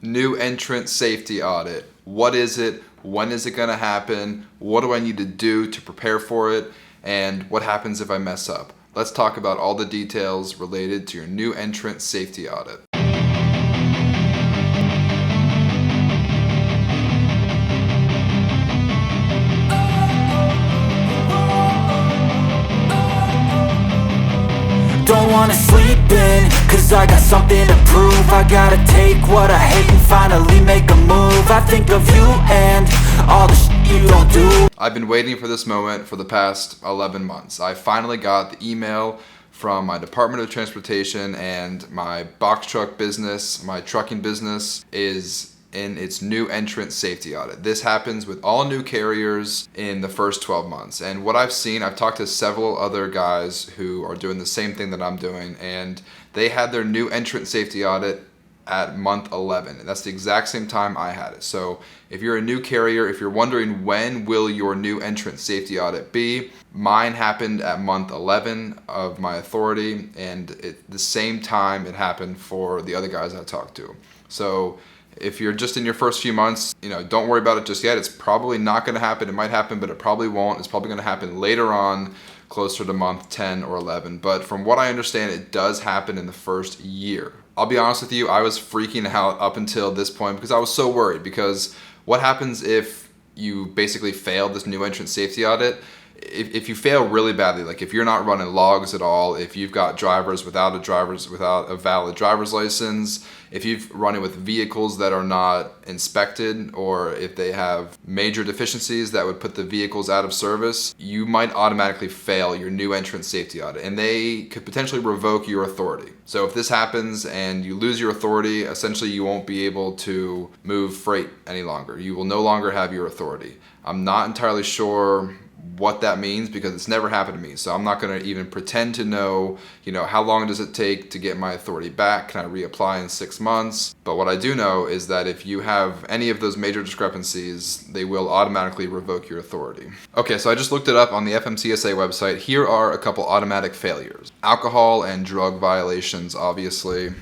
New entrant safety audit. What is it? When is it going to happen? What do I need to do to prepare for it? And what happens if I mess up? Let's talk about all the details related to your new entrant safety audit. Don't wanna sleep in, cause I got something to prove. I gotta take what I hate and finally make a move. I think of you and all the shit you don't do. I've been waiting for this moment for the past 11 months. I finally got the email from my Department of Transportation, and my box truck business, my trucking business, is in its new entrant safety audit. This happens with all new carriers in the first 12 months. And what I've seen, I've talked to several other guys who are doing the same thing that I'm doing, and they had their new entrant safety audit at month 11. And that's the exact same time I had it. So if you're a new carrier, if you're wondering when will your new entrant safety audit be, mine happened at month 11 of my authority, and at the same time it happened for the other guys I talked to. So if you're just in your first few months, don't worry about it just yet. It's probably not going to happen. It might happen, but it probably won't. It's probably going to happen later on, closer to month 10 or 11. But from what I understand, it does happen in the first year. I'll be honest with you, I was freaking out up until this point because I was so worried. Because what happens if you basically fail this new entrant safety audit? If you fail really badly, like if you're not running logs at all, if you've got drivers without a valid driver's license, if you've running with vehicles that are not inspected, or if they have major deficiencies that would put the vehicles out of service, you might automatically fail your new entrant safety audit, and they could potentially revoke your authority. So if this happens and you lose your authority, essentially you won't be able to move freight any longer. You will no longer have your authority. I'm not entirely sure what that means because it's never happened to me. So I'm not going to even pretend to know, how long does it take to get my authority back? Can I reapply in 6 months? But what I do know is that if you have any of those major discrepancies, they will automatically revoke your authority. Okay, so I just looked it up on the FMCSA website. Here are a couple automatic failures. Alcohol and drug violations, obviously.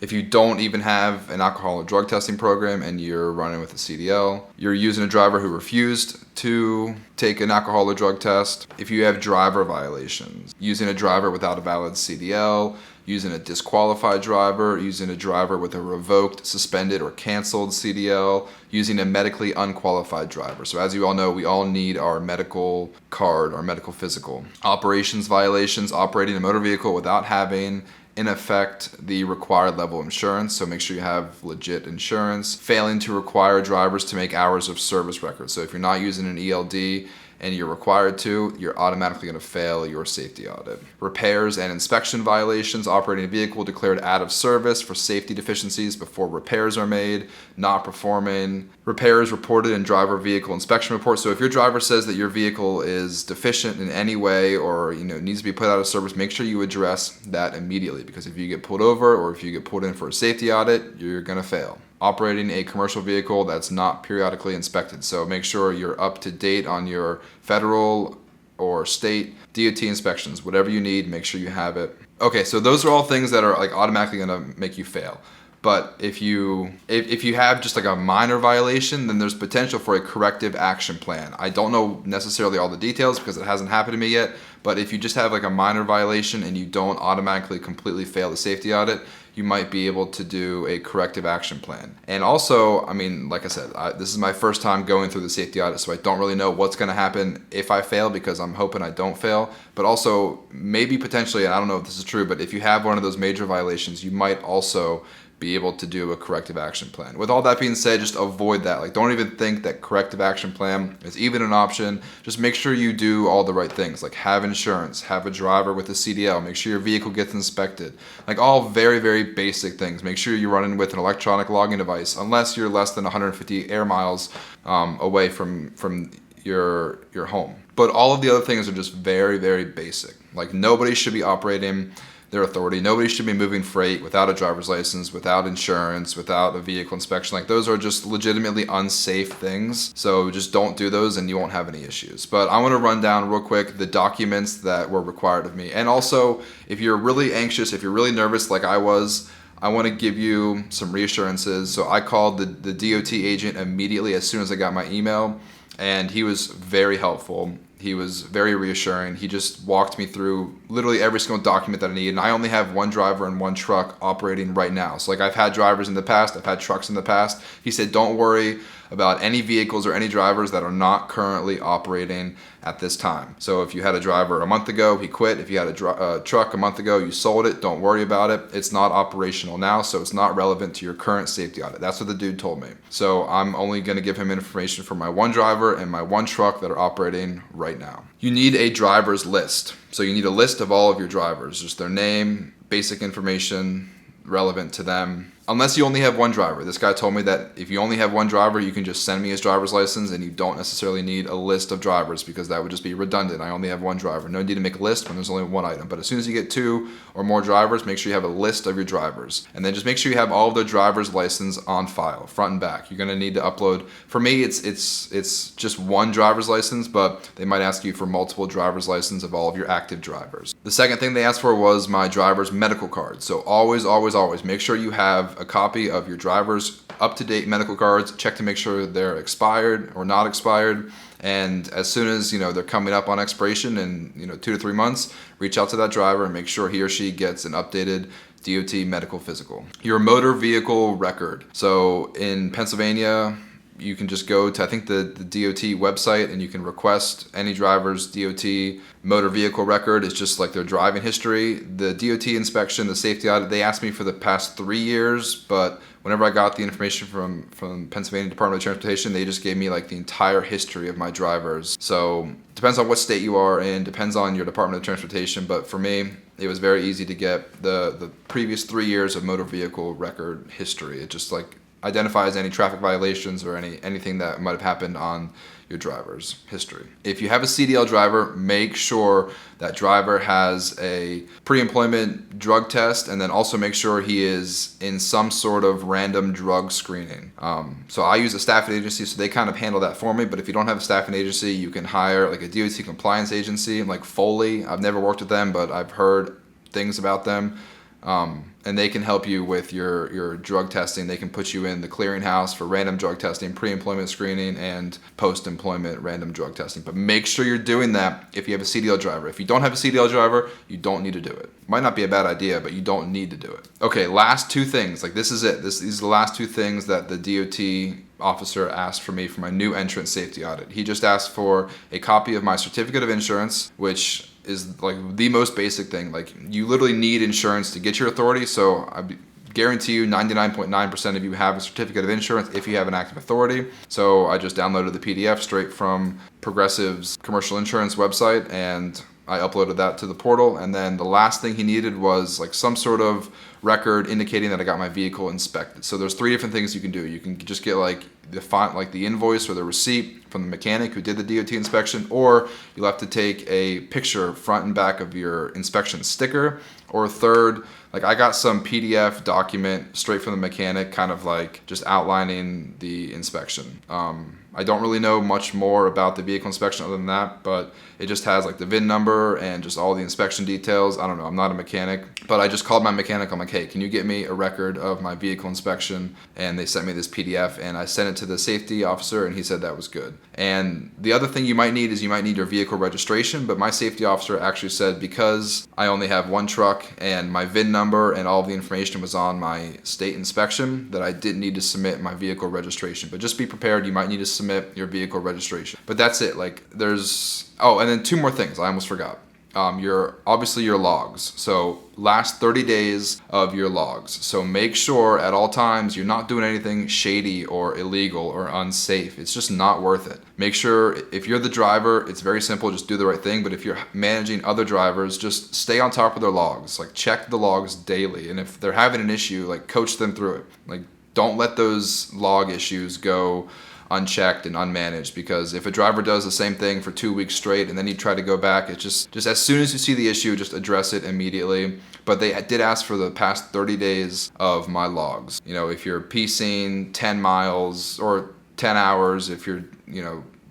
If you don't even have an alcohol or drug testing program and you're running with a CDL, you're using a driver who refused to take an alcohol or drug test. If you have driver violations, using a driver without a valid CDL, using a disqualified driver, using a driver with a revoked, suspended, or canceled CDL, using a medically unqualified driver. So as you all know, we all need our medical card, our medical physical. Operations violations, operating a motor vehicle without having in effect the required level of insurance, so make sure you have legit insurance. Failing to require drivers to make hours of service records. So if you're not using an ELD and you're required to, you're automatically going to fail your safety audit. Repairs and inspection violations, operating a vehicle declared out of service for safety deficiencies before repairs are made, not performing repairs reported in driver vehicle inspection report. So if your driver says that your vehicle is deficient in any way or needs to be put out of service, make sure you address that immediately, because if you get pulled over or if you get pulled in for a safety audit, you're going to fail. Operating a commercial vehicle that's not periodically inspected. So make sure you're up to date on your federal or state DOT inspections. Whatever you need, make sure you have it. Okay, so those are all things that are automatically going to make you fail. But if you have just a minor violation, then there's potential for a corrective action plan. I don't know necessarily all the details because it hasn't happened to me yet, but if you just have a minor violation and you don't automatically completely fail the safety audit, you might be able to do a corrective action plan. And also, like I said, this is my first time going through the safety audit, so I don't really know what's going to happen if I fail, because I'm hoping I don't fail. But also, maybe potentially, and I don't know if this is true, but if you have one of those major violations, you might also be able to do a corrective action plan. With all that being said, just avoid that. Don't even think that corrective action plan is even an option. Just make sure you do all the right things, like have insurance, have a driver with a CDL, make sure your vehicle gets inspected. All very, very basic things. Make sure you're running with an electronic logging device, unless you're less than 150 air miles away from your home. But all of the other things are just very, very basic. Nobody should be operating their authority. Nobody should be moving freight without a driver's license, without insurance, without a vehicle inspection. Those are just legitimately unsafe things. So just don't do those and you won't have any issues. But I want to run down real quick the documents that were required of me. And also, if you're really anxious, if you're really nervous like I was, I want to give you some reassurances. So I called the DOT agent immediately as soon as I got my email, and he was very helpful. He was very reassuring. He just walked me through literally every single document that I need. And I only have one driver and one truck operating right now. So like, I've had drivers in the past, I've had trucks in the past. He said, don't worry about any vehicles or any drivers that are not currently operating at this time. So if you had a driver a month ago, he quit. If you had a truck a month ago, you sold it, don't worry about it. It's not operational now, so it's not relevant to your current safety audit. That's what the dude told me. So I'm only going to give him information for my one driver and my one truck that are operating right now. You need a driver's list. So you need a list of all of your drivers, just their name, basic information relevant to them. Unless you only have one driver. This guy told me that if you only have one driver, you can just send me his driver's license and you don't necessarily need a list of drivers because that would just be redundant. I only have one driver. No need to make a list when there's only one item. But as soon as you get 2 or more drivers, make sure you have a list of your drivers. And then just make sure you have all of their driver's license on file, front and back. You're going to need to upload. For me, it's just one driver's license, but they might ask you for multiple driver's license of all of your active drivers. The second thing they asked for was my driver's medical card. So always make sure you have a copy of your driver's up-to-date medical cards. Check to make sure they're expired or not expired. And as soon as they're coming up on expiration in 2 to 3 months, reach out to that driver and make sure he or she gets an updated DOT medical physical. Your motor vehicle record. So in Pennsylvania, you can just go to, I think, the DOT website, and you can request any driver's DOT motor vehicle record. It's just like their driving history. The DOT inspection, the safety audit, they asked me for the past 3 years, but whenever I got the information from Pennsylvania Department of Transportation, they just gave me like the entire history of my drivers. So depends on what state you are in, depends on your Department of Transportation, but for me, it was very easy to get the previous 3 years of motor vehicle record history. It just like identifies any traffic violations or anything that might have happened on your driver's history. If you have a CDL driver, make sure that driver has a pre-employment drug test, and then also make sure he is in some sort of random drug screening. So I use a staffing agency, so they kind of handle that for me, but if you don't have a staffing agency, you can hire like a DOT compliance agency like Foley. I've never worked with them, but I've heard things about them. And they can help you with your drug testing. They can put you in the clearinghouse for random drug testing, pre-employment screening, and post-employment random drug testing. But make sure you're doing that if you have a CDL driver. If you don't have a CDL driver, you don't need to do it. Might not be a bad idea, but you don't need to do it. Okay, last 2 things. Like, this is it. These are the last 2 things that the DOT officer asked for me for my new entrant safety audit. He just asked for a copy of my certificate of insurance, which is like the most basic thing. Like, you literally need insurance to get your authority, so I guarantee you 99.9% of you have a certificate of insurance if you have an active authority. So I just downloaded the PDF straight from Progressive's commercial insurance website, and I uploaded that to the portal. And then the last thing he needed was like some sort of record indicating that I got my vehicle inspected. So there's 3 different things you can do. You can just get like the invoice or the receipt from the mechanic who did the DOT inspection, or you'll have to take a picture front and back of your inspection sticker, or third, like I got some PDF document straight from the mechanic, kind of like just outlining the inspection. I don't really know much more about the vehicle inspection other than that, but it just has like the VIN number and just all the inspection details. I don't know, I'm not a mechanic, but I just called my mechanic. I'm like, hey, can you get me a record of my vehicle inspection? And they sent me this PDF, and I sent it to the safety officer, and he said that was good. And the other thing you might need is you might need your vehicle registration, but my safety officer actually said because I only have one truck and my VIN number and all of the information was on my state inspection, that I didn't need to submit my vehicle registration. But just be prepared, you might need to submit your vehicle registration. But that's it. Like, there's and then 2 more things I almost forgot. Your logs. So last 30 days of your logs. So make sure at all times you're not doing anything shady or illegal or unsafe. It's just not worth it. Make sure if you're the driver, it's very simple, just do the right thing. But if you're managing other drivers, just stay on top of their logs. Like, check the logs daily. And if they're having an issue, like, coach them through it. Like, don't let those log issues go unchecked and unmanaged, because if a driver does the same thing for 2 weeks straight and then you try to go back, it's just as soon as you see the issue, just address it immediately. But they did ask for the past 30 days of my logs. If you're piecing 10 miles or 10 hours, if you're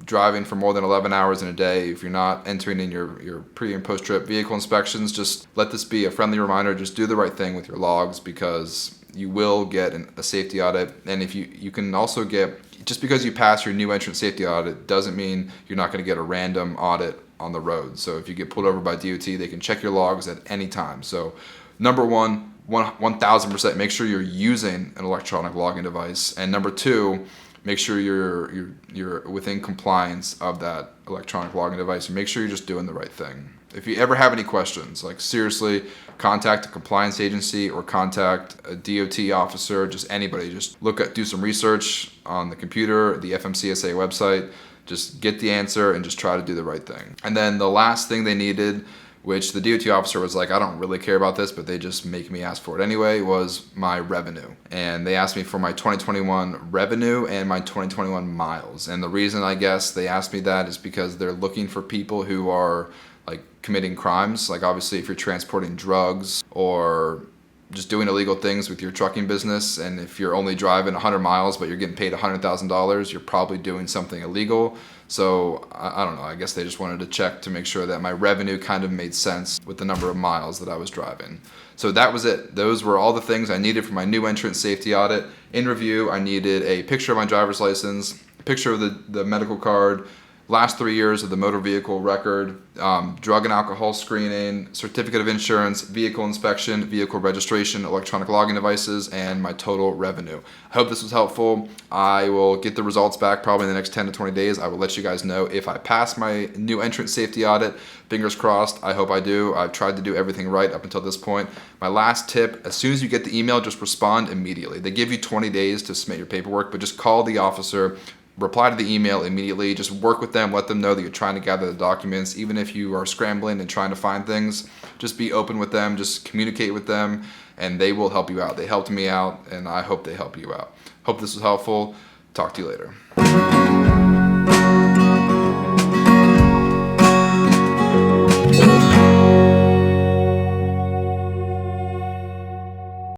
driving for more than 11 hours in a day, if you're not entering in your pre and post trip vehicle inspections, just let this be a friendly reminder. Just do the right thing with your logs, because you will get a safety audit. And if you can also get, just because you pass your new entrant safety audit doesn't mean you're not going to get a random audit on the road. So if you get pulled over by DOT, they can check your logs at any time. So number one, 1000% make sure you're using an electronic logging device. And number two, make sure you're within compliance of that electronic logging device, and make sure you're just doing the right thing. If you ever have any questions, like seriously, contact a compliance agency or contact a DOT officer, just anybody. Just do some research on the computer, the FMCSA website, just get the answer and just try to do the right thing. And then the last thing they needed, which the DOT officer was like, I don't really care about this, but they just make me ask for it anyway, was my revenue. And they asked me for my 2021 revenue and my 2021 miles. And the reason I guess they asked me that is because they're looking for people who are like committing crimes. Like obviously if you're transporting drugs or just doing illegal things with your trucking business, and if you're only driving 100 miles but you're getting paid $100,000, you're probably doing something illegal. So I don't know, I guess they just wanted to check to make sure that my revenue kind of made sense with the number of miles that I was driving. So that was it. Those were all the things I needed for my new entrant safety audit. In review, I needed a picture of my driver's license, a picture of the medical card, last 3 years of the motor vehicle record, drug and alcohol screening, certificate of insurance, vehicle inspection, vehicle registration, electronic logging devices, and my total revenue. I hope this was helpful. I will get the results back probably in the next 10 to 20 days. I will let you guys know if I pass my new entrant safety audit. Fingers crossed. I hope I do. I've tried to do everything right up until this point. My last tip, as soon as you get the email, just respond immediately. They give you 20 days to submit your paperwork, but just call the officer, reply to the email immediately. Just work with them, let them know that you're trying to gather the documents. Even if you are scrambling and trying to find things, just be open with them, just communicate with them, and they will help you out. They helped me out, and I hope they help you out. Hope this was helpful. Talk to you later.